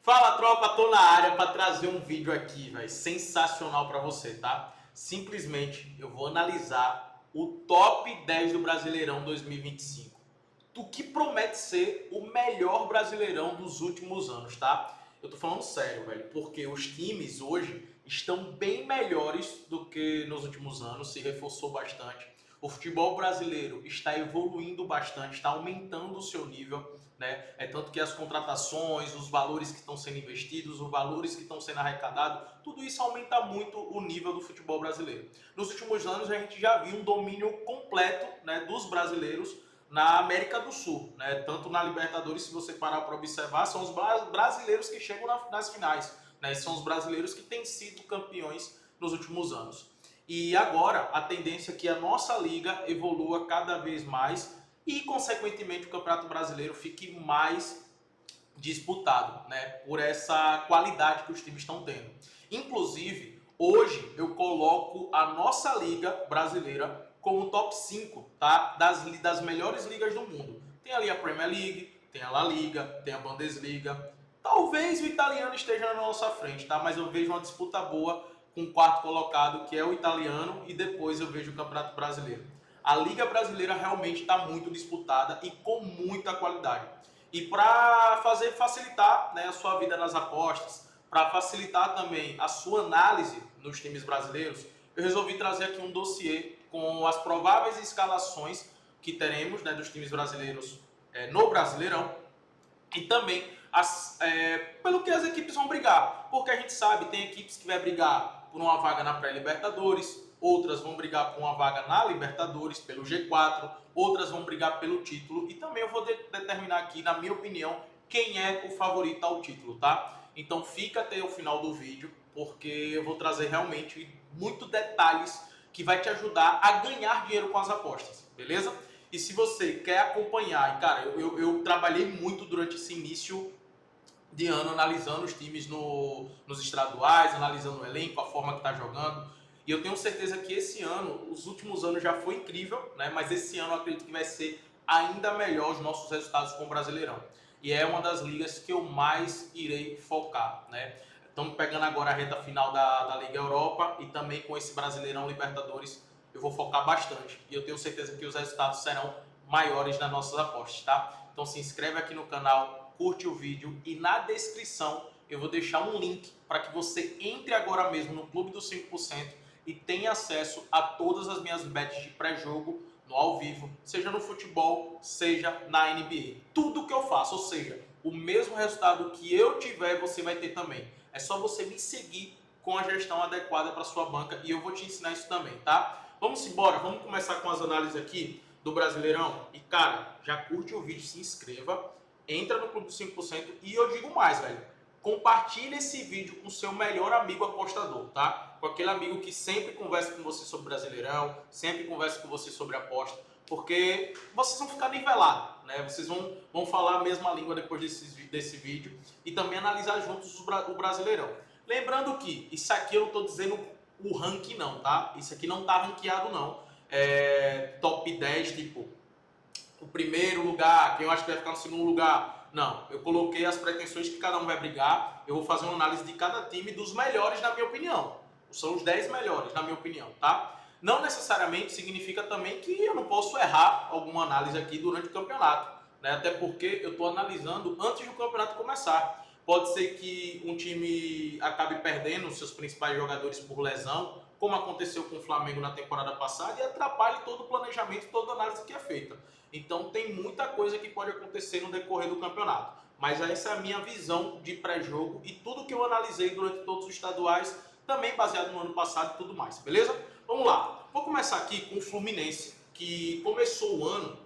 Fala, tropa, tô na área para trazer um vídeo aqui, velho, sensacional para você, tá? Simplesmente eu vou analisar o top 10 do Brasileirão 2025, do que promete ser o melhor Brasileirão dos últimos anos, tá? Eu tô falando sério, velho, porque os times hoje estão bem melhores do que nos últimos anos, se reforçou bastante. O futebol brasileiro está evoluindo bastante, está aumentando o seu nível, né? É tanto que as contratações, os valores que estão sendo investidos, os valores que estão sendo arrecadados, tudo isso aumenta muito o nível do futebol brasileiro. Nos últimos anos a gente já viu um domínio completo, né, dos brasileiros na América do Sul, né? Tanto na Libertadores, se você parar para observar, são os brasileiros que chegam nas finais, né? São os brasileiros que têm sido campeões nos últimos anos. E agora a tendência é que a nossa liga evolua cada vez mais e, consequentemente, o Campeonato Brasileiro fique mais disputado, né? Por essa qualidade que os times estão tendo. Inclusive, hoje eu coloco a nossa liga brasileira como top 5, tá? Das melhores ligas do mundo. Tem ali a Premier League, tem a La Liga, tem a Bundesliga. Talvez o italiano esteja na nossa frente, tá? Mas eu vejo uma disputa boa com o quarto colocado, que é o italiano, e depois eu vejo o Campeonato Brasileiro. A Liga Brasileira realmente está muito disputada e com muita qualidade. E para facilitar, né, a sua vida nas apostas, para facilitar também a sua análise nos times brasileiros, eu resolvi trazer aqui um dossiê com as prováveis escalações que teremos, né, dos times brasileiros no Brasileirão, e também pelo que as equipes vão brigar. Porque a gente sabe, tem equipes que vai brigar por uma vaga na pré-Libertadores, outras vão brigar por uma vaga na Libertadores, pelo G4, outras vão brigar pelo título. E também eu vou determinar aqui, na minha opinião, quem é o favorito ao título, tá? Então fica até o final do vídeo, porque eu vou trazer realmente muitos detalhes que vai te ajudar a ganhar dinheiro com as apostas, beleza? E se você quer acompanhar, e cara, eu trabalhei muito durante esse início de ano analisando os times nos estaduais, analisando o elenco, a forma que está jogando. E eu tenho certeza que esse ano, os últimos anos já foi incrível, né? Mas esse ano eu acredito que vai ser ainda melhor os nossos resultados com o Brasileirão. E é uma das ligas que eu mais irei focar, né? Estamos pegando agora a reta final da Liga Europa e também com esse Brasileirão Libertadores eu vou focar bastante. E eu tenho certeza que os resultados serão maiores nas nossas apostas, tá? Então se inscreve aqui no canal, curte o vídeo e na descrição eu vou deixar um link para que você entre agora mesmo no Clube dos 5% e tenha acesso a todas as minhas bets de pré-jogo no ao vivo, seja no futebol, seja na NBA. Tudo que eu faço, ou seja, o mesmo resultado que eu tiver, você vai ter também. É só você me seguir com a gestão adequada para sua banca e eu vou te ensinar isso também, tá? Vamos embora, vamos começar com as análises aqui do Brasileirão. E cara, já curte o vídeo, se inscreva, entra no Clube dos 5% e eu digo mais, velho. Compartilhe esse vídeo com o seu melhor amigo apostador, tá? Com aquele amigo que sempre conversa com você sobre Brasileirão, sempre conversa com você sobre aposta, porque vocês vão ficar nivelados, né? Vocês vão falar a mesma língua depois desse vídeo e também analisar juntos o Brasileirão. Lembrando que isso aqui eu não estou dizendo o ranking não, tá? Isso aqui não tá ranqueado não. Top 10, tipo, o primeiro lugar, quem eu acho que vai ficar no segundo lugar. Não, eu coloquei as pretensões que cada um vai brigar. Eu vou fazer uma análise de cada time dos melhores, na minha opinião. São os 10 melhores, na minha opinião, tá? Não necessariamente significa também que eu não posso errar alguma análise aqui durante o campeonato, né? Até porque eu estou analisando antes do campeonato começar. Pode ser que um time acabe perdendo seus principais jogadores por lesão, como aconteceu com o Flamengo na temporada passada, e atrapalhe todo o planejamento, toda a análise que é feita. Então tem muita coisa que pode acontecer no decorrer do campeonato. Mas essa é a minha visão de pré-jogo e tudo que eu analisei durante todos os estaduais, também baseado no ano passado e tudo mais, beleza? Vamos lá. Vou começar aqui com o Fluminense, que começou o ano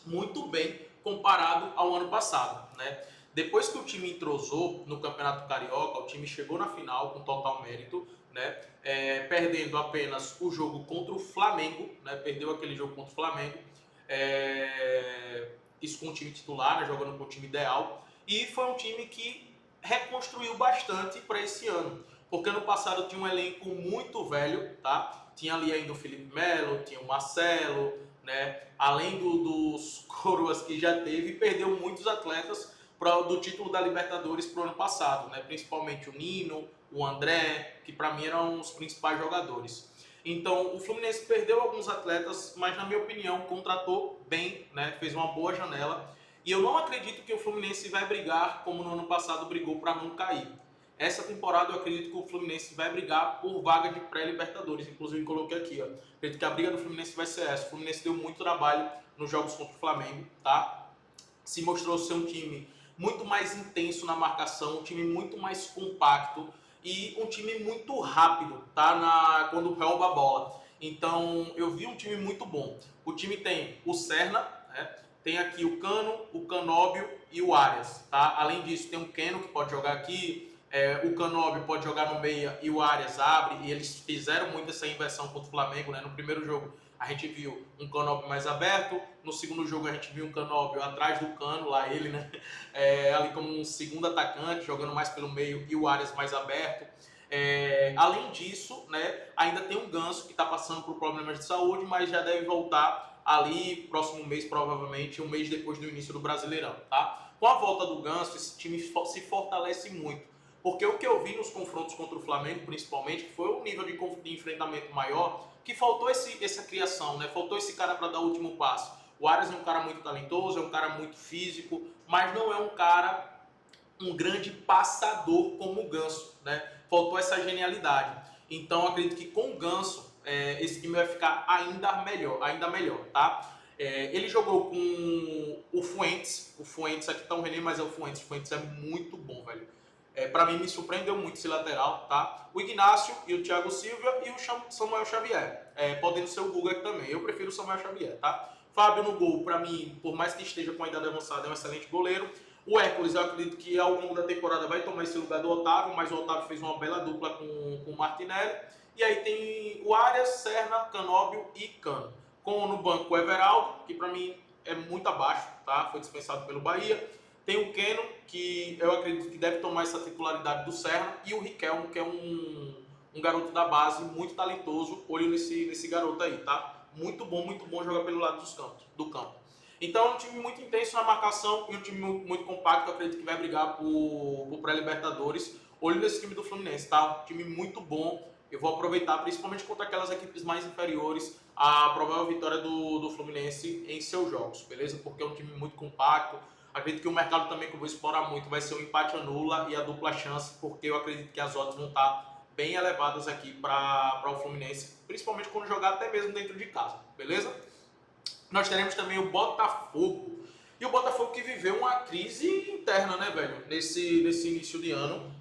muito bem comparado ao ano passado, né? Depois que o time entrosou no Campeonato Carioca, o time chegou na final com total mérito, né? Perdendo apenas o jogo contra o Flamengo, né? Perdeu aquele jogo contra o Flamengo, isso com o time titular, né? Jogando com o time ideal, e foi um time que reconstruiu bastante para esse ano, porque ano passado tinha um elenco muito velho, tá? Tinha ali ainda o Felipe Melo, tinha o Marcelo, né? Além dos coroas que já teve, perdeu muitos atletas do título da Libertadores para o ano passado, né? Principalmente o Nino, o André, que para mim eram os principais jogadores. Então o Fluminense perdeu alguns atletas, mas na minha opinião contratou bem, né? Fez uma boa janela. E eu não acredito que o Fluminense vai brigar como no ano passado brigou para não cair. Essa temporada eu acredito que o Fluminense vai brigar por vaga de pré-Libertadores. Inclusive coloquei aqui, ó. Acredito que a briga do Fluminense vai ser essa. O Fluminense deu muito trabalho nos jogos contra o Flamengo, tá? Se mostrou ser um time muito mais intenso na marcação, um time muito mais compacto e um time muito rápido, tá? Quando rouba a bola. Então eu vi um time muito bom. O time tem o Serna, né? Tem aqui o Cano, o Canóbio e o Arias, tá? Além disso tem o Keno que pode jogar aqui, o Canóbio pode jogar no meia e o Arias abre, e eles fizeram muito essa inversão contra o Flamengo, né? No primeiro jogo a gente viu um Canóbio mais aberto, no segundo jogo a gente viu um Canóbio atrás do Cano, lá ele, né? Ali como um segundo atacante, jogando mais pelo meio, e o Arias mais aberto. Além disso, né, ainda tem um Ganso que está passando por problemas de saúde, mas já deve voltar ali próximo mês, provavelmente, um mês depois do início do Brasileirão, tá? Com a volta do Ganso, esse time se fortalece muito. Porque o que eu vi nos confrontos contra o Flamengo, principalmente, que foi um nível de enfrentamento maior, que faltou essa criação, né? Faltou esse cara para dar o último passo. O Arias é um cara muito talentoso, é um cara muito físico, mas não é um grande passador como o Ganso, né? Faltou essa genialidade. Então, acredito que com o Ganso, esse time vai ficar ainda melhor, tá? Ele jogou com o Fuentes aqui tá um René, mas é o Fuentes é muito bom, velho. Para mim me surpreendeu muito esse lateral, tá? O Ignacio e o Thiago Silva e o Samuel Xavier, podendo ser o Guga aqui também. Eu prefiro o Samuel Xavier, tá? Fábio no gol, para mim, por mais que esteja com a idade avançada, é um excelente goleiro. O Hércules, eu acredito que ao longo da temporada vai tomar esse lugar do Otávio, mas o Otávio fez uma bela dupla com o Martinelli. E aí tem o Arias, Serna, Canóbio e Cano. Com no banco o Everaldo, que para mim é muito abaixo, tá? Foi dispensado pelo Bahia. Tem o Keno, que eu acredito que deve tomar essa titularidade do Serna, e o Riquelme, que é um garoto da base muito talentoso. Olho nesse garoto aí, tá? Muito bom jogar pelo lado do campo. Então é um time muito intenso na marcação e um time muito compacto. Eu acredito que vai brigar por pré-Libertadores. Olho nesse time do Fluminense, tá? Um time muito bom. Eu vou aproveitar, principalmente contra aquelas equipes mais inferiores, a provável vitória do Fluminense em seus jogos, beleza? Porque é um time muito compacto. Acredito que o mercado também, que eu vou explorar muito, vai ser o empate anula e a dupla chance, porque eu acredito que as odds vão estar bem elevadas aqui para o Fluminense, principalmente quando jogar até mesmo dentro de casa, beleza? Nós teremos também o Botafogo. E o Botafogo que viveu uma crise interna, né, velho? Nesse início de ano.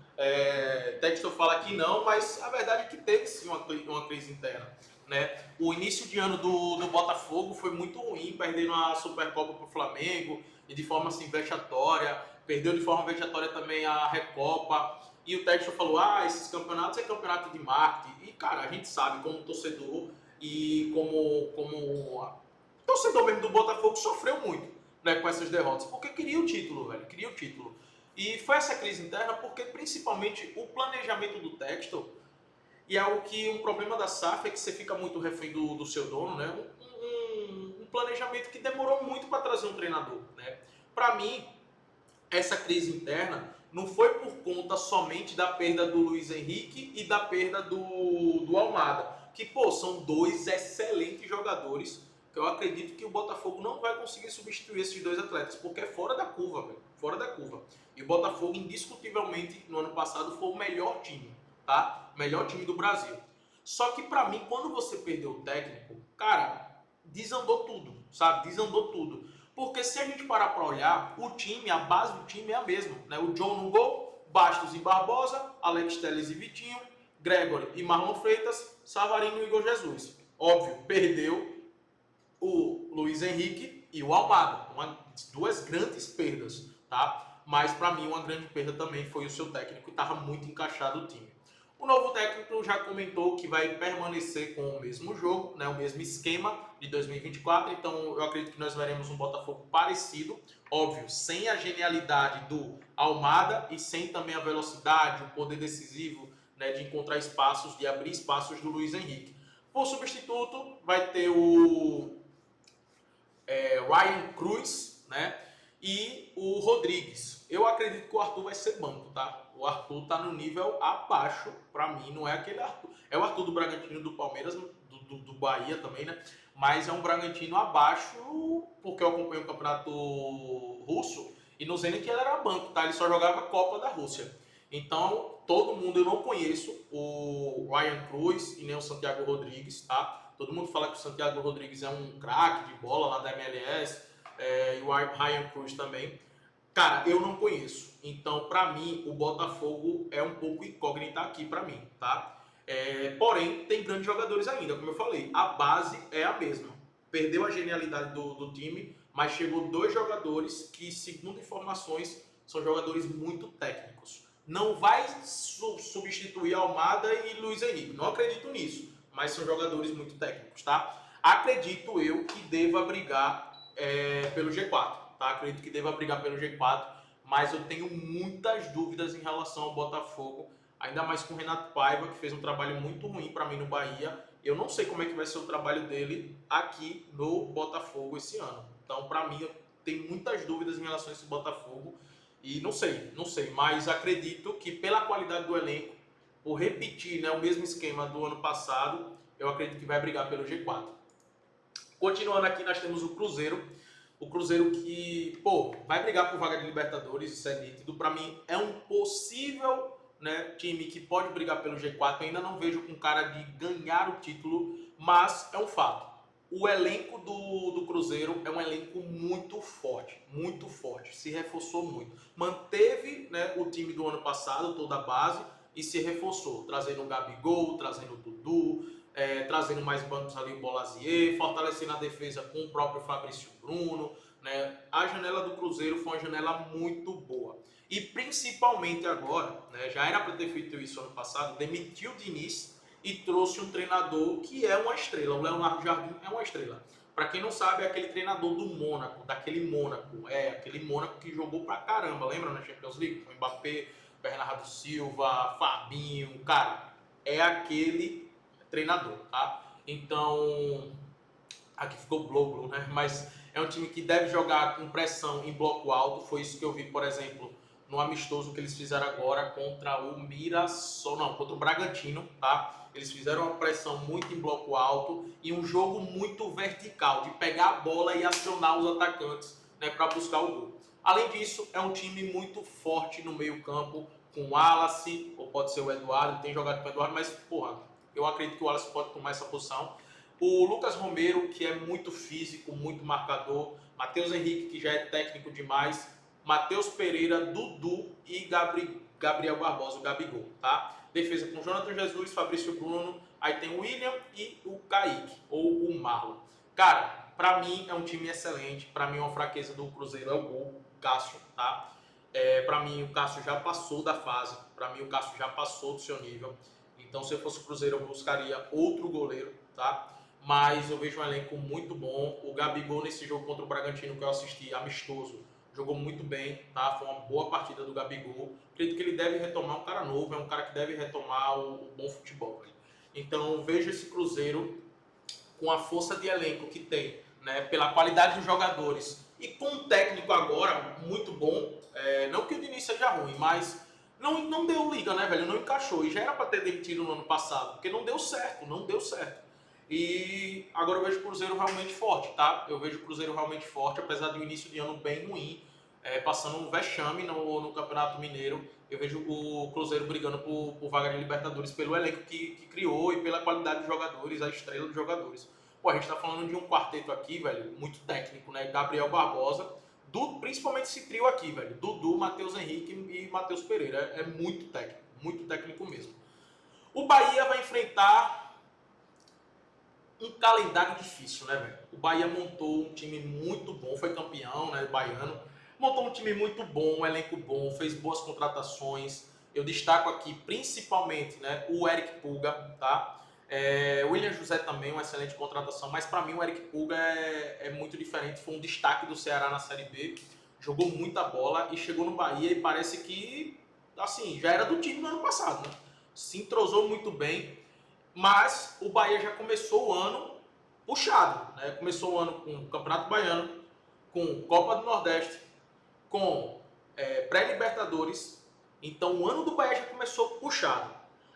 Textor fala que não, mas a verdade é que teve sim uma crise interna, né? O início de ano do Botafogo foi muito ruim, perdendo a Supercopa para o Flamengo e de forma assim vexatória. Perdeu de forma vexatória também a Recopa. E o Textor falou, esses campeonatos é campeonato de marketing. E, cara, a gente sabe como torcedor e como torcedor mesmo do Botafogo sofreu muito, né, com essas derrotas, porque queria o título, velho, queria o título. E foi essa crise interna porque principalmente o planejamento do Textor, e é o que um problema da SAF é que você fica muito refém do seu dono, né? Um planejamento que demorou muito para trazer um treinador, né? Para mim, essa crise interna não foi por conta somente da perda do Luiz Henrique e da perda do Almada, que, pô, são dois excelentes jogadores, que eu acredito que o Botafogo não vai conseguir substituir esses dois atletas, porque é fora da curva, velho, fora da curva. E o Botafogo, indiscutivelmente, no ano passado, foi o melhor time, tá? O melhor time do Brasil. Só que, pra mim, quando você perdeu o técnico, cara, desandou tudo, sabe? Desandou tudo. Porque se a gente parar para olhar, o time, a base do time é a mesma, né? O John no gol, Bastos e Barbosa, Alex Telles e Vitinho, Gregory e Marlon Freitas, Savarino e Igor Jesus. Óbvio, perdeu o Luiz Henrique e o Almada, duas grandes perdas, tá? Mas para mim uma grande perda também foi o seu técnico, e estava muito encaixado o time. O novo técnico já comentou que vai permanecer com o mesmo jogo, né, o mesmo esquema de 2024, então eu acredito que nós veremos um Botafogo parecido, óbvio, sem a genialidade do Almada e sem também a velocidade, o poder decisivo, né, de encontrar espaços, de abrir espaços do Luiz Henrique. Por substituto, vai ter o Ryan Cruz, né? e o Rodrigues. Eu acredito que o Arthur vai ser banco, tá? O Arthur tá no nível abaixo, pra mim, não é aquele Arthur. É o Arthur do Bragantino, do Palmeiras, do Bahia também, né? Mas é um Bragantino abaixo, porque eu acompanho o campeonato russo e no Zenit ele era banco, tá? Ele só jogava Copa da Rússia. Então, todo mundo, eu não conheço o Ryan Cruz e nem o Santiago Rodrigues, tá? Todo mundo fala que o Santiago Rodrigues é um craque de bola lá da MLS, e o Ryan Cruz também. Cara, eu não conheço. Então, pra mim, o Botafogo é um pouco incógnita aqui pra mim, tá? Porém, tem grandes jogadores ainda, como eu falei. A base é a mesma. Perdeu a genialidade do time, mas chegou dois jogadores que, segundo informações, são jogadores muito técnicos. Não vai substituir Almada e Luiz Henrique. Não acredito nisso, mas são jogadores muito técnicos, tá? Acredito eu que deva brigar pelo G4, tá? Acredito que deva brigar pelo G4, mas eu tenho muitas dúvidas em relação ao Botafogo, ainda mais com o Renato Paiva, que fez um trabalho muito ruim para mim no Bahia. Eu não sei como é que vai ser o trabalho dele aqui no Botafogo esse ano. Então, para mim, eu tenho muitas dúvidas em relação a esse Botafogo e não sei, mas acredito que pela qualidade do elenco, por repetir, né, o mesmo esquema do ano passado, eu acredito que vai brigar pelo G4. Continuando aqui, nós temos o Cruzeiro. O Cruzeiro que, pô, vai brigar por vaga de Libertadores, isso é nítido. Para mim, é um possível, né, time que pode brigar pelo G4. Eu ainda não vejo com cara de ganhar o título, mas é um fato. O elenco do Cruzeiro é um elenco muito forte, se reforçou muito. Manteve, né, o time do ano passado, toda a base, e se reforçou, trazendo o Gabigol, trazendo o Dudu, trazendo mais bancos ali o Bolazier, fortalecendo a defesa com o próprio Fabrício Bruno, né? A janela do Cruzeiro foi uma janela muito boa. E principalmente agora, né, já era para ter feito isso ano passado, demitiu o Diniz e trouxe um treinador que é uma estrela. O Leonardo Jardim é uma estrela. Para quem não sabe, é aquele treinador do Mônaco, daquele Mônaco. É aquele Mônaco que jogou pra caramba, lembra na Champions League? O Mbappé, Bernardo Silva, Fabinho, cara, é aquele treinador, tá? Então, aqui ficou Bloglo, né? Mas é um time que deve jogar com pressão em bloco alto. Foi isso que eu vi, por exemplo, no amistoso que eles fizeram agora contra o Mirassol, não, contra o Bragantino, tá? Eles fizeram uma pressão muito em bloco alto e um jogo muito vertical, de pegar a bola e acionar os atacantes, né, para buscar o gol. Além disso, é um time muito forte no meio-campo, com o Wallace, ou pode ser o Eduardo, tem jogado com o Eduardo, mas, porra, eu acredito que o Wallace pode tomar essa posição. O Lucas Romero, que é muito físico, muito marcador. Matheus Henrique, que já é técnico demais. Matheus Pereira, Dudu e Gabriel Barbosa, o Gabigol, tá? Defesa com Jonathan Jesus, Fabrício Bruno. Aí tem o William e o Kaique, ou o Marlon. Cara, pra mim é um time excelente. Pra mim, uma fraqueza do Cruzeiro é o gol, o Cássio, tá? Pra mim, o Cássio já passou da fase. Pra mim, o Cássio já passou do seu nível. Então, se eu fosse o Cruzeiro, eu buscaria outro goleiro, tá? Mas eu vejo um elenco muito bom. O Gabigol, nesse jogo contra o Bragantino que eu assisti, amistoso, jogou muito bem, tá? Foi uma boa partida do Gabigol. Acredito que ele deve retomar, um cara novo, é um cara que deve retomar o bom futebol. Né? Então, vejo esse Cruzeiro com a força de elenco que tem, né? Pela qualidade dos jogadores e com um técnico agora muito bom. Não que o Diniz seja ruim, mas não deu liga, né, velho? Não encaixou. E já era para ter demitido no ano passado, porque não deu certo, não deu certo. E agora eu vejo o Cruzeiro realmente forte, tá? Eu vejo o Cruzeiro realmente forte, apesar do início de ano bem ruim, passando um vexame no Campeonato Mineiro. Eu vejo o Cruzeiro brigando por vaga de Libertadores pelo elenco que criou e pela qualidade dos jogadores, a estrela dos jogadores. Pô, a gente tá falando de um quarteto aqui, velho, muito técnico, né? Gabriel Barbosa, principalmente esse trio aqui, velho. Dudu, Matheus Henrique e Matheus Pereira. É muito técnico mesmo. O Bahia vai enfrentar um calendário difícil, né, velho? O Bahia montou um time muito bom, foi campeão, né, baiano. Montou um time muito bom, um elenco bom, fez boas contratações. Eu destaco aqui principalmente, né, o Eric Pulga, tá? O William José também, uma excelente contratação, mas para mim o Eric Pulga é muito diferente. Foi um destaque do Ceará na Série B, jogou muita bola e chegou no Bahia e parece que, assim, já era do time no ano passado, né? Se entrosou muito bem. Mas o Bahia já começou o ano puxado, né? Começou o ano com o Campeonato Baiano, com Copa do Nordeste, com pré-Libertadores. Então o ano do Bahia já começou puxado.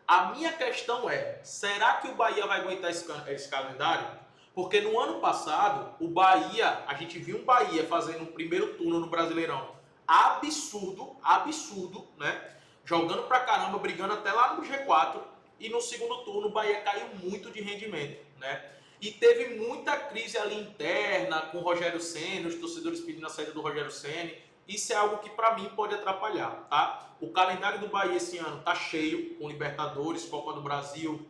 A minha questão é, será que o Bahia vai aguentar esse calendário? Porque no ano passado, o Bahia, a gente viu um Bahia fazendo um primeiro turno no Brasileirão absurdo, né? Jogando pra caramba, brigando até lá no G4. E no segundo turno, o Bahia caiu muito de rendimento, né? E teve muita crise ali interna com o Rogério Ceni, os torcedores pedindo a saída do Rogério Ceni. Isso é algo que para mim pode atrapalhar, tá? O calendário do Bahia esse ano tá cheio, com Libertadores, Copa do Brasil,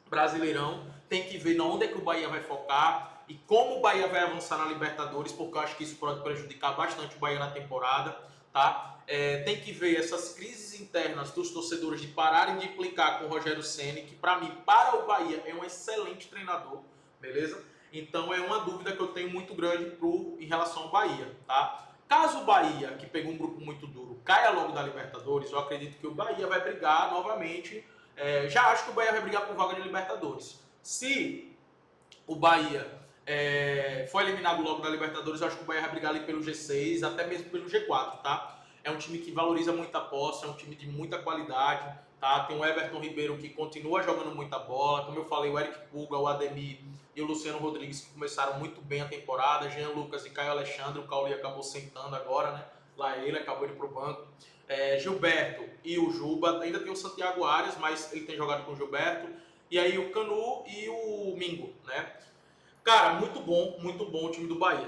Brasileirão. Tem que ver onde é que o Bahia vai focar e como o Bahia vai avançar na Libertadores, porque eu acho que isso pode prejudicar bastante o Bahia na temporada, tá? Tem que ver essas crises internas dos torcedores de pararem de implicar com o Rogério Ceni, que para mim, para o Bahia, é um excelente treinador, beleza? Então é uma dúvida que eu tenho muito grande em relação ao Bahia, tá? Caso o Bahia, que pegou um grupo muito duro, caia logo da Libertadores, eu acredito que o Bahia vai brigar novamente. Já acho que o Bahia vai brigar por vaga de Libertadores. Se o Bahia for eliminado logo da Libertadores, eu acho que o Bahia vai brigar ali pelo G6, até mesmo pelo G4, tá? É um time que valoriza muita posse, é um time de muita qualidade, tá? Tem o Everton Ribeiro que continua jogando muita bola, como eu falei, o Eric Puga, o Ademir e o Luciano Rodrigues que começaram muito bem a temporada, Jean Lucas e Caio Alexandre, o Cauli acabou sentando agora, né? Lá ele acabou indo pro banco. Gilberto e o Juba, ainda tem o Santiago Arias, mas ele tem jogado com o Gilberto. E aí o Canu e o Mingo, né? Cara, muito bom o time do Bahia.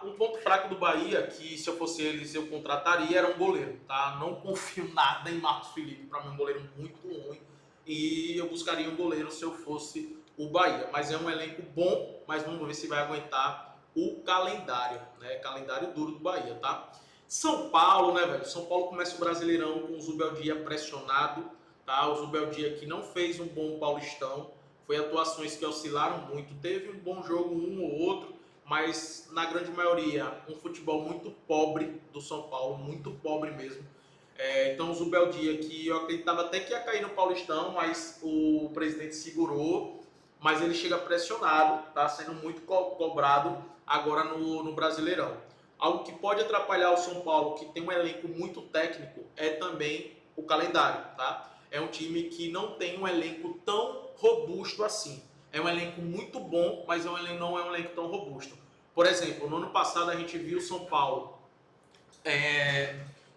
Um ponto fraco do Bahia, que se eu fosse eles eu contrataria, era um goleiro, tá? Não confio nada em Marcos Felipe, para mim é um goleiro muito ruim. E eu buscaria um goleiro se eu fosse o Bahia. Mas é um elenco bom, mas vamos ver se vai aguentar o calendário, né? Calendário duro do Bahia, tá? São Paulo, né, velho? São Paulo começa o Brasileirão com o Zubeldia pressionado, tá? O Zubeldia que não fez um bom Paulistão, foi atuações que oscilaram muito. Teve um bom jogo, um ou outro, mas na grande maioria, um futebol muito pobre do São Paulo, muito pobre mesmo. Então o Zubeldia, que eu acreditava até que ia cair no Paulistão, mas o presidente segurou, mas ele chega pressionado, tá sendo muito cobrado agora no Brasileirão. Algo que pode atrapalhar o São Paulo, que tem um elenco muito técnico, é também o calendário, tá? É um time que não tem um elenco tão robusto assim. É um elenco muito bom, mas não é um elenco tão robusto. Por exemplo, no ano passado a gente viu o São Paulo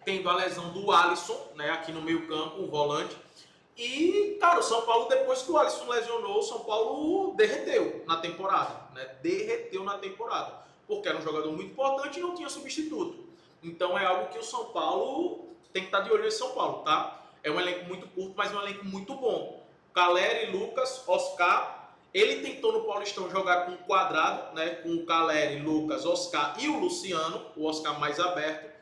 tendo a lesão do Alisson, né, aqui no meio campo, o volante. E, cara, o São Paulo, depois que o Alisson lesionou, o São Paulo derreteu na temporada, né? Derreteu na temporada. Porque era um jogador muito importante e não tinha substituto. Então é algo que o São Paulo tem que estar de olho nesse São Paulo, tá? É um elenco muito curto, mas é um elenco muito bom. Caleri, Lucas, Oscar. Ele tentou no Paulistão jogar com um quadrado, né? Com o Caleri, Lucas, Oscar e o Luciano, o Oscar mais aberto.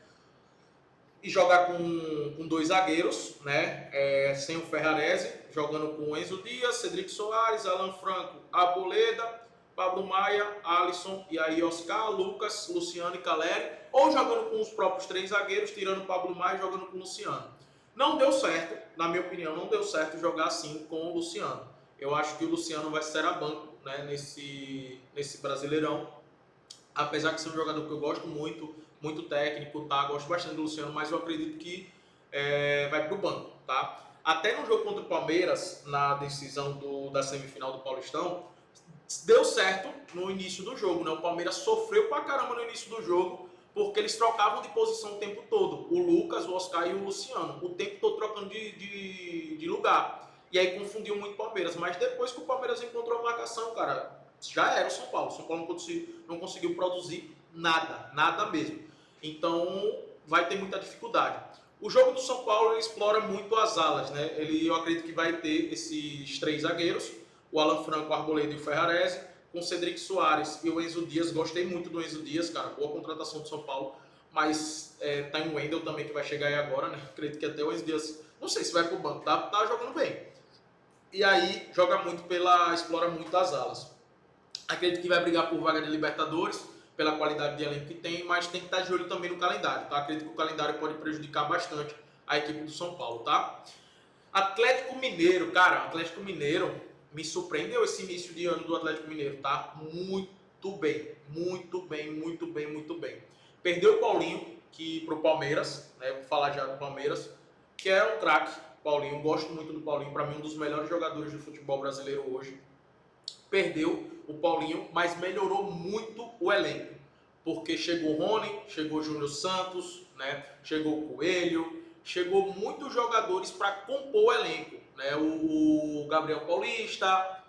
E jogar com dois zagueiros, né? Sem o Ferrarese, jogando com Enzo Dias, Cedric Soares, Alan Franco, Arboleda, Pablo Maia, Alisson, e aí Oscar, Lucas, Luciano e Caleri, ou jogando com os próprios três zagueiros, tirando Pablo Maia e jogando com o Luciano. Não deu certo, na minha opinião, não deu certo jogar assim com o Luciano. Eu acho que o Luciano vai ser a banco, né, nesse Brasileirão, apesar de ser um jogador que eu gosto muito, muito técnico, tá? Gosto bastante do Luciano, mas eu acredito que vai pro banco, tá? Até no jogo contra o Palmeiras, na decisão da semifinal do Paulistão, deu certo no início do jogo, né? O Palmeiras sofreu pra caramba no início do jogo, porque eles trocavam de posição o tempo todo. O Lucas, o Oscar e o Luciano. O tempo todo trocando de lugar. E aí confundiu muito o Palmeiras. Mas depois que o Palmeiras encontrou a marcação, cara, já era o São Paulo. O São Paulo não conseguiu produzir nada, nada mesmo. Então vai ter muita dificuldade. O jogo do São Paulo ele explora muito as alas, né? Eu acredito que vai ter esses três zagueiros, o Alan Franco, o Arboleda e o Ferrarese, com o Cedric Soares e o Enzo Dias. Gostei muito do Enzo Dias, cara, boa contratação do São Paulo, mas tem o Wendel também que vai chegar aí agora, né? Acredito que até o Enzo Dias, não sei se vai pro banco, tá jogando bem. E aí explora muito as alas. Acredito que vai brigar por vaga de Libertadores, pela qualidade de elenco que tem, mas tem que estar de olho também no calendário, tá? Acredito que o calendário pode prejudicar bastante a equipe do São Paulo, tá? Atlético Mineiro, cara, Atlético Mineiro me surpreendeu esse início de ano do Atlético Mineiro, tá? Muito bem, muito bem, muito bem, muito bem. Perdeu o Paulinho, que pro Palmeiras, né? Vou falar já do Palmeiras, que é um craque. Paulinho, gosto muito do Paulinho, para mim um dos melhores jogadores do futebol brasileiro hoje. Perdeu o Paulinho, mas melhorou muito o elenco, porque chegou o Rony, chegou o Júnior Santos, né? Chegou o Coelho, chegou muitos jogadores para compor o elenco, né? O Gabriel Paulista,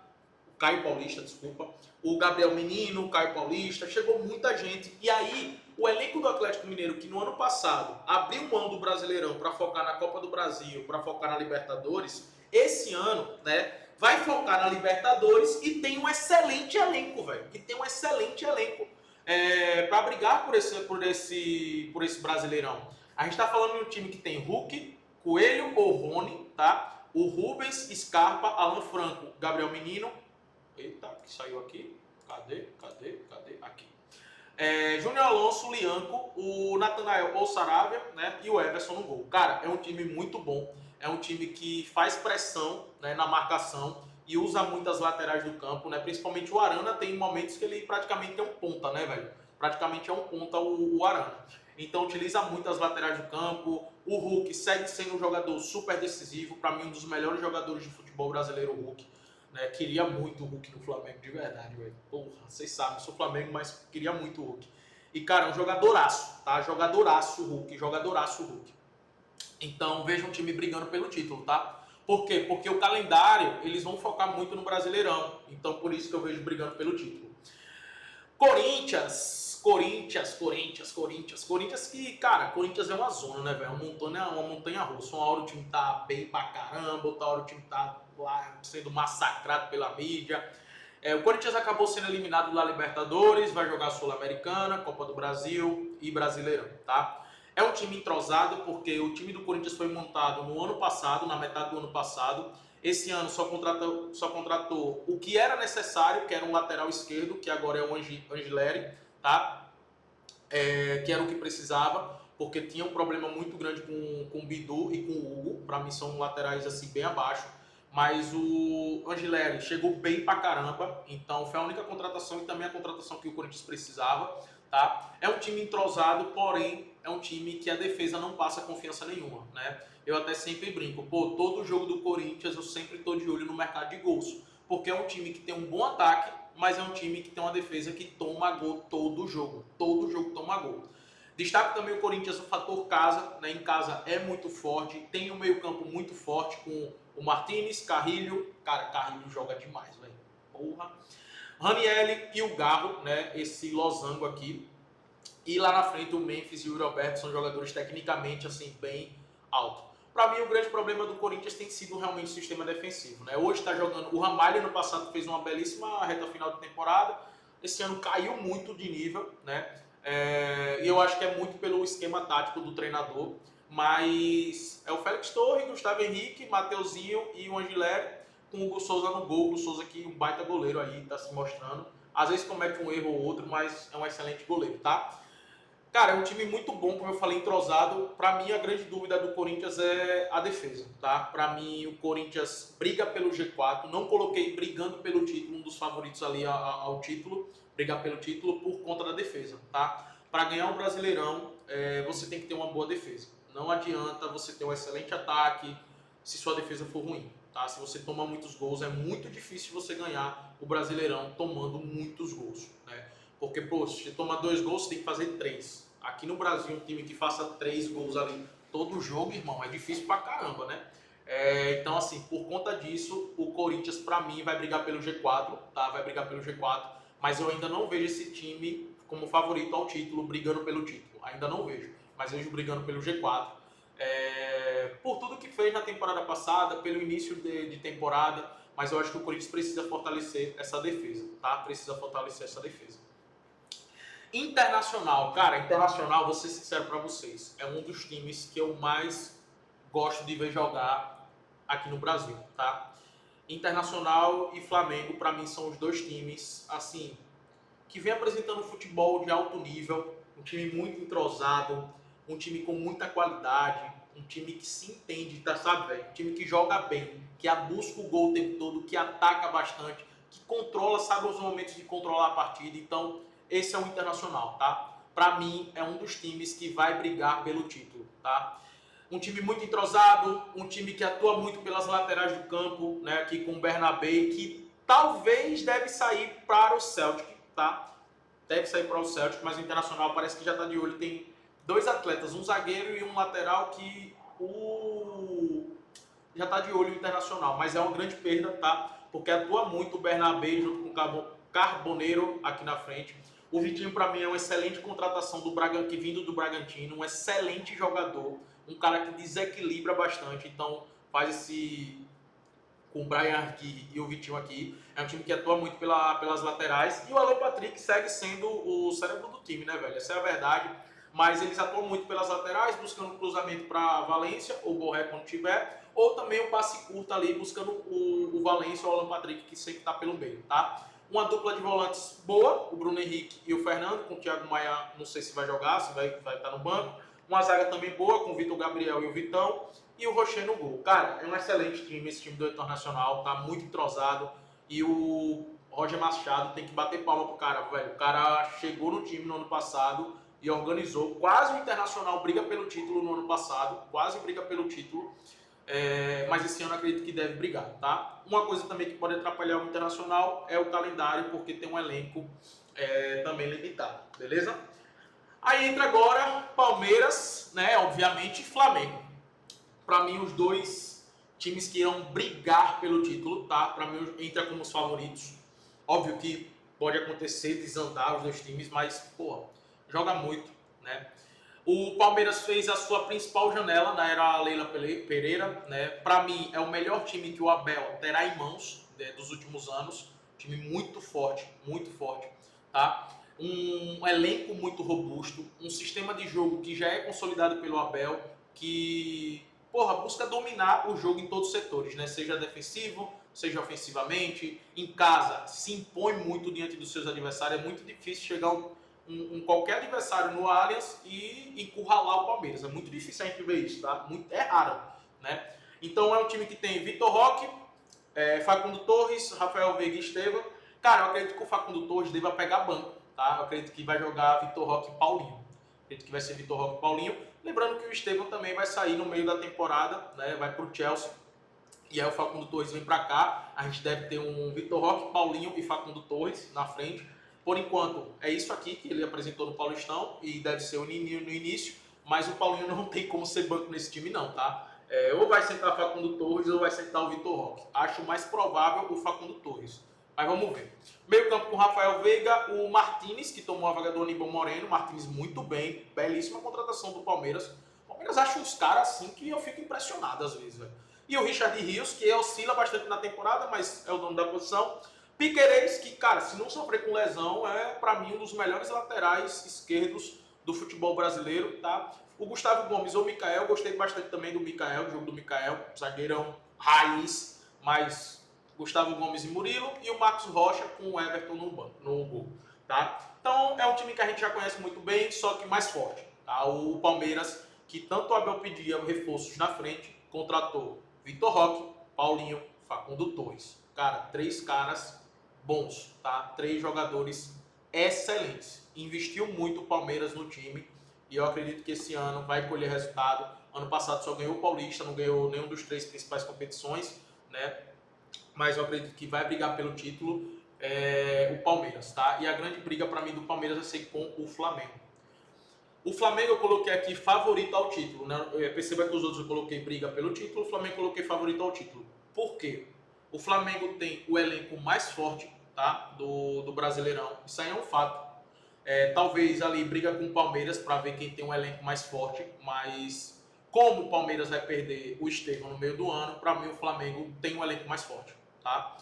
o Caio Paulista, desculpa, o Gabriel Menino, o Caio Paulista, chegou muita gente. E aí, o elenco do Atlético Mineiro, que no ano passado abriu mão do Brasileirão para focar na Copa do Brasil, para focar na Libertadores, esse ano, né, vai focar na Libertadores e tem um excelente elenco, velho. E tem um excelente elenco para brigar por esse Brasileirão. A gente está falando de um time que tem Hulk, Coelho ou Rony, tá? O Rubens, Scarpa, Alan Franco, Gabriel Menino. Eita, que saiu aqui. Cadê? Aqui. Júnior Alonso, Lianco, o Natanael ou Saravia, né? E o Everson no gol. Cara, é um time muito bom. É um time que faz pressão, né, na marcação e usa muitas laterais do campo, né? Principalmente o Arana tem momentos que ele praticamente é um ponta, né, velho? Praticamente é um ponta o Arana. Então utiliza muito as laterais do campo. O Hulk segue sendo um jogador super decisivo. Para mim, um dos melhores jogadores de futebol brasileiro, o Hulk. Né? Queria muito o Hulk no Flamengo, de verdade, velho. Porra, vocês sabem, eu sou Flamengo, mas queria muito o Hulk. E, cara, é um jogadoraço, tá? Jogadoraço o Hulk, jogadoraço o Hulk. Então, veja um time brigando pelo título, tá? Por quê? Porque o calendário, eles vão focar muito no Brasileirão. Então, por isso que eu vejo brigando pelo título. Corinthians que, cara, Corinthians é uma zona, né, velho? Uma montanha russa. Uma hora o time tá bem pra caramba, outra hora o time tá lá sendo massacrado pela mídia. O Corinthians acabou sendo eliminado da Libertadores, vai jogar Sul-Americana, Copa do Brasil e Brasileirão, tá? É um time entrosado porque o time do Corinthians foi montado no ano passado, na metade do ano passado. Esse ano só contratou o que era necessário, que era um lateral esquerdo, que agora é o Angileri, tá? Que era o que precisava, porque tinha um problema muito grande com o Bidu e com o Hugo. Para mim são laterais assim bem abaixo. Mas o Angileri chegou bem pra caramba, então foi a única contratação e também a contratação que o Corinthians precisava, tá? É um time entrosado, porém é um time que a defesa não passa confiança nenhuma, né? Eu até sempre brinco, pô, todo jogo do Corinthians eu sempre tô de olho no mercado de gols, porque é um time que tem um bom ataque, mas é um time que tem uma defesa que toma gol todo jogo toma gol. Destaco também o Corinthians no fator casa, né? Em casa é muito forte, tem um meio campo muito forte com o Martínez, Carrilho. Cara, Carrilho joga demais, velho. Porra. Ranieri e o Garro, né? Esse losango aqui. E lá na frente o Memphis e o Roberto são jogadores tecnicamente assim bem altos. Para mim o grande problema do Corinthians tem sido realmente o sistema defensivo, né? Hoje está jogando o Ramalho, no passado fez uma belíssima reta final de temporada. Esse ano caiu muito de nível, né? E eu acho que é muito pelo esquema tático do treinador. Mas é o Félix Torres, Gustavo Henrique, Mateuzinho e o Angileri, com o Hugo Souza no gol. O Hugo Souza que um baita goleiro aí, tá se mostrando. Às vezes comete um erro ou outro, mas é um excelente goleiro, tá? Cara, é um time muito bom, como eu falei, entrosado. Pra mim, a grande dúvida do Corinthians é a defesa, tá? Pra mim, o Corinthians briga pelo G4. Não coloquei brigando pelo título, um dos favoritos ali ao título, brigar pelo título por conta da defesa, tá? Pra ganhar um Brasileirão, você tem que ter uma boa defesa. Não adianta você ter um excelente ataque se sua defesa for ruim, tá? Se você toma muitos gols, é muito difícil você ganhar o Brasileirão tomando muitos gols, né? Porque, pô, se você toma 2 gols, você tem que fazer 3. Aqui no Brasil, um time que faça 3 gols ali todo jogo, irmão, é difícil pra caramba, né? Então, assim, por conta disso, o Corinthians, pra mim, vai brigar pelo G4, tá? Vai brigar pelo G4, mas eu ainda não vejo esse time como favorito ao título, brigando pelo título. Ainda não vejo, mas vejo brigando pelo G4. Por tudo que fez na temporada passada, pelo início de temporada, mas eu acho que o Corinthians precisa fortalecer essa defesa, tá? Precisa fortalecer essa defesa. Internacional, cara, Internacional, vou ser sincero pra vocês, é um dos times que eu mais gosto de ver jogar aqui no Brasil, tá? Internacional e Flamengo, pra mim, são os dois times, assim, que vem apresentando futebol de alto nível, um time muito entrosado, um time com muita qualidade, um time que se entende, tá, sabe, velho? Um time que joga bem, que busca o gol o tempo todo, que ataca bastante, que controla, sabe os momentos de controlar a partida. Então, esse é o Internacional, tá? para mim, é um dos times que vai brigar pelo título, tá? Um time muito entrosado, um time que atua muito pelas laterais do campo, né? Aqui com o Bernabé, que talvez deve sair para o Celtic, tá? Deve sair para o Celtic, mas o Internacional parece que já está de olho. Tem dois atletas, um zagueiro e um lateral que já está de olho no Internacional, mas é uma grande perda, tá? Porque atua muito o Bernabé junto com o Carboneiro aqui na frente. O Vitinho, para mim, é uma excelente contratação do que vindo do Bragantino, um excelente jogador, um cara que desequilibra bastante, então faz esse com o Brian aqui e o Vitinho aqui. É um time que atua muito pelas laterais. E o Alan Patrick segue sendo o cérebro do time, né, velho? Essa é a verdade. Mas eles atuam muito pelas laterais, buscando cruzamento para Valência, ou Borré quando tiver, ou também o passe curto ali, buscando o Valência ou o Alan Patrick, que sempre está pelo meio, tá? Uma dupla de volantes boa, o Bruno Henrique e o Fernando, com o Thiago Maia, não sei se vai jogar, se vai estar no banco. Uma zaga também boa, com o Vitor Gabriel e o Vitão. E o Rocher no gol. Cara, é um excelente time esse time do Internacional, tá muito entrosado. E o Roger Machado tem que bater palma pro cara, velho. O cara chegou no time no ano passado e organizou. Quase o Internacional briga pelo título no ano passado, quase briga pelo título. Mas esse ano eu acredito que deve brigar, tá? Uma coisa também que pode atrapalhar o Internacional é o calendário, porque tem um elenco também limitado, beleza? Aí entra agora Palmeiras, né? Obviamente, Flamengo. Para mim, os dois times que irão brigar pelo título, tá? Para mim, entra como os favoritos. Óbvio que pode acontecer desandar os dois times, mas, pô, joga muito, né? O Palmeiras fez a sua principal janela na era Leila Pereira, né? Para mim, é o melhor time que o Abel terá em mãos, né, dos últimos anos. Time muito forte, tá? Um elenco muito robusto, um sistema de jogo que já é consolidado pelo Abel, que busca dominar o jogo em todos os setores, né? Seja defensivo, seja ofensivamente, em casa, se impõe muito diante dos seus adversários. É muito difícil chegar qualquer adversário no Allianz e encurralar o Palmeiras. É muito difícil a gente ver isso, tá? É raro, né? Então é um time que tem Vitor Roque, Facundo Torres, Rafael Veiga e Estevam. Cara, eu acredito que o Facundo Torres deva pegar banco, tá? Eu acredito que vai jogar Vitor Roque e Paulinho. Acredito que vai ser Vitor Roque e Paulinho. Lembrando que o Estevam também vai sair no meio da temporada, né? Vai para o Chelsea. E aí o Facundo Torres vem para cá. A gente deve ter um Vitor Roque, Paulinho e Facundo Torres na frente. Por enquanto, é isso aqui que ele apresentou no Paulistão e deve ser no início. Mas o Paulinho não tem como ser banco nesse time não, tá? Ou vai sentar Facundo Torres ou vai sentar o Vitor Roque. Acho mais provável o Facundo Torres. Mas vamos ver. Meio campo com o Rafael Veiga, o Martínez, que tomou a vaga do Aníbal Moreno. Martínez muito bem, belíssima contratação do Palmeiras. O Palmeiras acha uns caras assim que eu fico impressionado às vezes, velho. E o Richard Rios, que oscila bastante na temporada, mas é o dono da posição. Piquerez, que, cara, se não sofrer com lesão, é pra mim um dos melhores laterais esquerdos do futebol brasileiro, tá? O Gustavo Gomes ou o Mikael, gostei bastante também do Mikael, do jogo do Mikael, zagueirão raiz, mas Gustavo Gomes e Murilo, e o Marcos Rocha com o Everton no gol, tá? Então é um time que a gente já conhece muito bem, só que mais forte, tá? O Palmeiras, que tanto o Abel pedia reforços na frente, contratou Vitor Roque, Paulinho, Facundo Torres. Cara, 3 caras bons, tá? 3 jogadores excelentes. Investiu muito o Palmeiras no time e eu acredito que esse ano vai colher resultado. Ano passado só ganhou o Paulista, não ganhou nenhum dos 3 principais competições, né? Mas eu acredito que vai brigar pelo título o Palmeiras, tá? E a grande briga para mim do Palmeiras vai ser com o Flamengo. O Flamengo eu coloquei aqui favorito ao título, né? Perceba que os outros eu coloquei briga pelo título, o Flamengo eu coloquei favorito ao título. Por quê? O Flamengo tem o elenco mais forte, tá? do Brasileirão. Isso aí é um fato. Talvez ali briga com o Palmeiras para ver quem tem um elenco mais forte, mas como o Palmeiras vai perder o Estevão no meio do ano, para mim o Flamengo tem um elenco mais forte, tá?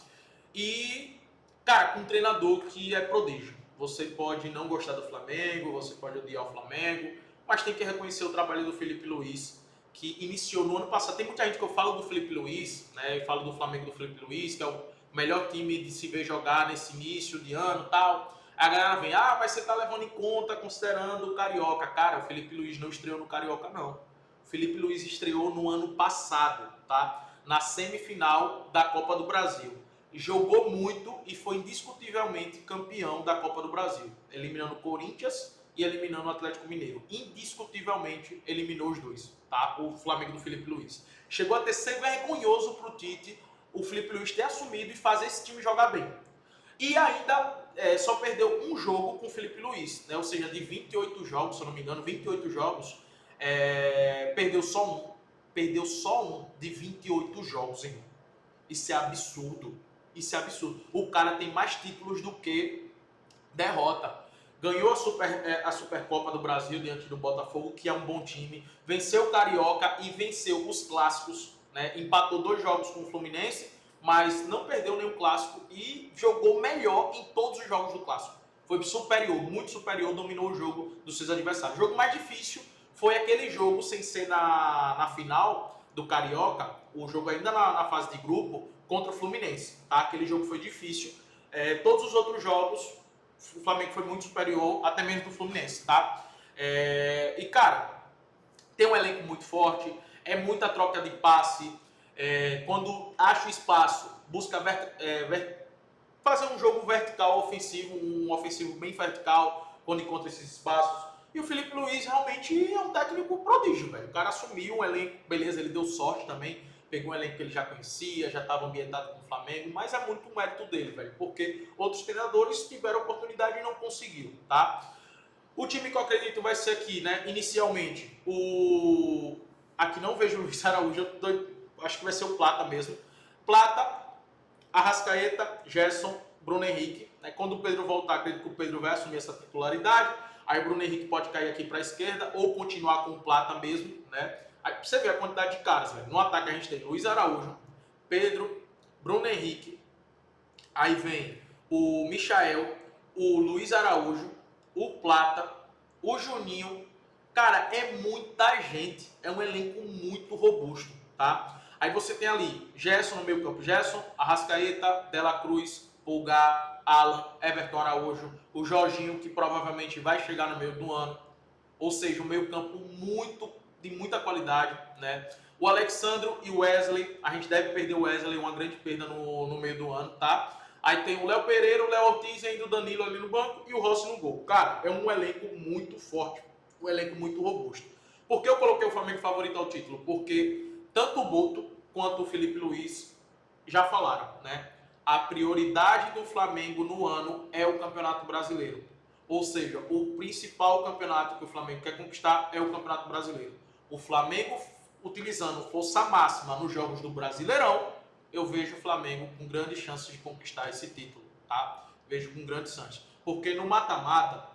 E, cara, com um treinador que é prodígio. Você pode não gostar do Flamengo, você pode odiar o Flamengo, mas tem que reconhecer o trabalho do Felipe Luiz, que iniciou no ano passado. Tem muita gente que eu falo do Felipe Luiz, né? Eu falo do Flamengo do Felipe Luiz, que é o melhor time de se ver jogar nesse início de ano e tal. Aí a galera vem, mas você tá levando em conta, considerando o Carioca. Cara, o Felipe Luiz não estreou no Carioca, não. O Felipe Luiz estreou no ano passado, tá? Na semifinal da Copa do Brasil. Jogou muito e foi indiscutivelmente campeão da Copa do Brasil, eliminando Corinthians e eliminando o Atlético Mineiro. Indiscutivelmente eliminou os dois, tá? O Flamengo do Felipe Luiz. Chegou a ser vergonhoso pro Tite o Felipe Luiz ter assumido e fazer esse time jogar bem. E ainda só perdeu um jogo com o Felipe Luiz, né? Ou seja, de 28 jogos, se eu não me engano, 28 jogos, perdeu só um. Perdeu só um de 28 jogos, irmão. Isso é absurdo. Isso é absurdo. O cara tem mais títulos do que derrota. Ganhou a Supercopa do Brasil diante do Botafogo, que é um bom time. Venceu o Carioca e venceu os clássicos, né? Empatou 2 jogos com o Fluminense, mas não perdeu nenhum clássico e jogou melhor em todos os jogos do clássico. Foi superior, muito superior, dominou o jogo dos seus adversários. O jogo mais difícil foi aquele jogo sem ser na final do Carioca, o jogo ainda na fase de grupo, contra o Fluminense. Tá? Aquele jogo foi difícil. Todos os outros jogos, o Flamengo foi muito superior, até mesmo do Fluminense. Tá? E, cara, tem um elenco muito forte, é muita troca de passe. Quando acha o espaço, busca fazer um jogo vertical ofensivo, um ofensivo bem vertical, quando encontra esses espaços. E o Felipe Luiz realmente é um técnico prodígio, velho. O cara assumiu um elenco, beleza, ele deu sorte também, pegou um elenco que ele já conhecia, já estava ambientado com o Flamengo, mas é muito mérito dele, velho, porque outros treinadores tiveram oportunidade e não conseguiram, tá? O time que eu acredito vai ser aqui, né, inicialmente, aqui não vejo o Luiz Araújo, acho que vai ser o Plata mesmo. Plata, Arrascaeta, Gerson, Bruno Henrique. Né? Quando o Pedro voltar, acredito que o Pedro vai assumir essa titularidade. Aí o Bruno Henrique pode cair aqui para a esquerda ou continuar com o Plata mesmo. Né? Aí você vê a quantidade de caras. Velho. No ataque a gente tem Luiz Araújo, Pedro, Bruno Henrique. Aí vem o Michael, o Luiz Araújo, o Plata, o Juninho. Cara, é muita gente. É um elenco muito robusto, tá? Aí você tem ali Gerson no meio campo. Gerson, Arrascaeta, Dela Cruz, Pulgar, Alan, Everton Araújo, o Jorginho, que provavelmente vai chegar no meio do ano. Ou seja, um meio campo de muita qualidade, né? O Alexandro e o Wesley, a gente deve perder o Wesley, uma grande perda no meio do ano, tá? Aí tem o Léo Pereira, o Léo Ortiz e ainda o Danilo ali no banco e o Rossi no gol. Cara, é um elenco muito forte, um elenco muito robusto. Por que eu coloquei o Flamengo favorito ao título? Porque tanto o Boto quanto o Felipe Luiz já falaram, né? A prioridade do Flamengo no ano é o Campeonato Brasileiro. Ou seja, o principal campeonato que o Flamengo quer conquistar é o Campeonato Brasileiro. O Flamengo utilizando força máxima nos jogos do Brasileirão, eu vejo o Flamengo com grandes chances de conquistar esse título, tá? Vejo com grandes chances. Porque no mata-mata,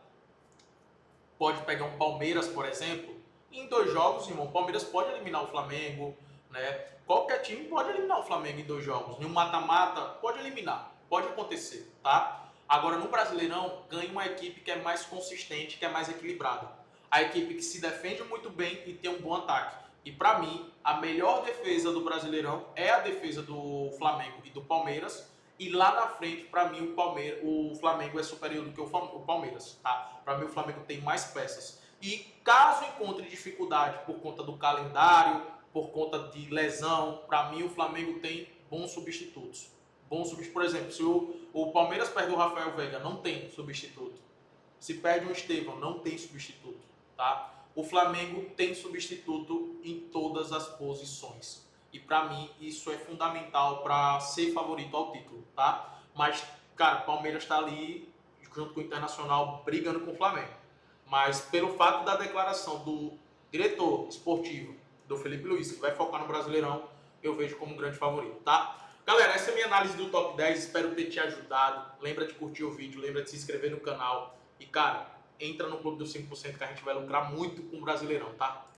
pode pegar um Palmeiras, por exemplo, em 2 jogos, irmão, o Palmeiras pode eliminar o Flamengo, né? Qualquer time pode eliminar o Flamengo em 2 jogos. Em um mata-mata, pode eliminar, pode acontecer, tá? Agora, no Brasileirão, ganha uma equipe que é mais consistente, que é mais equilibrada. A equipe que se defende muito bem e tem um bom ataque. E para mim, a melhor defesa do Brasileirão é a defesa do Flamengo e do Palmeiras. E lá na frente, para mim, o Flamengo é superior do que o Palmeiras, tá? Para mim, o Flamengo tem mais peças. E caso encontre dificuldade por conta do calendário, por conta de lesão, para mim, o Flamengo tem bons substitutos. Por exemplo, se o Palmeiras perde o Rafael Veiga, não tem substituto. Se perde o Estevão, não tem substituto, tá? O Flamengo tem substituto em todas as posições. E para mim isso é fundamental para ser favorito ao título, tá? Mas, cara, o Palmeiras está ali junto com o Internacional brigando com o Flamengo. Mas pelo fato da declaração do diretor esportivo do Felipe Luiz, que vai focar no Brasileirão, eu vejo como um grande favorito, tá? Galera, essa é a minha análise do Top 10, espero ter te ajudado. Lembra de curtir o vídeo, lembra de se inscrever no canal. E, cara, entra no Clube dos 5% que a gente vai lucrar muito com o Brasileirão, tá?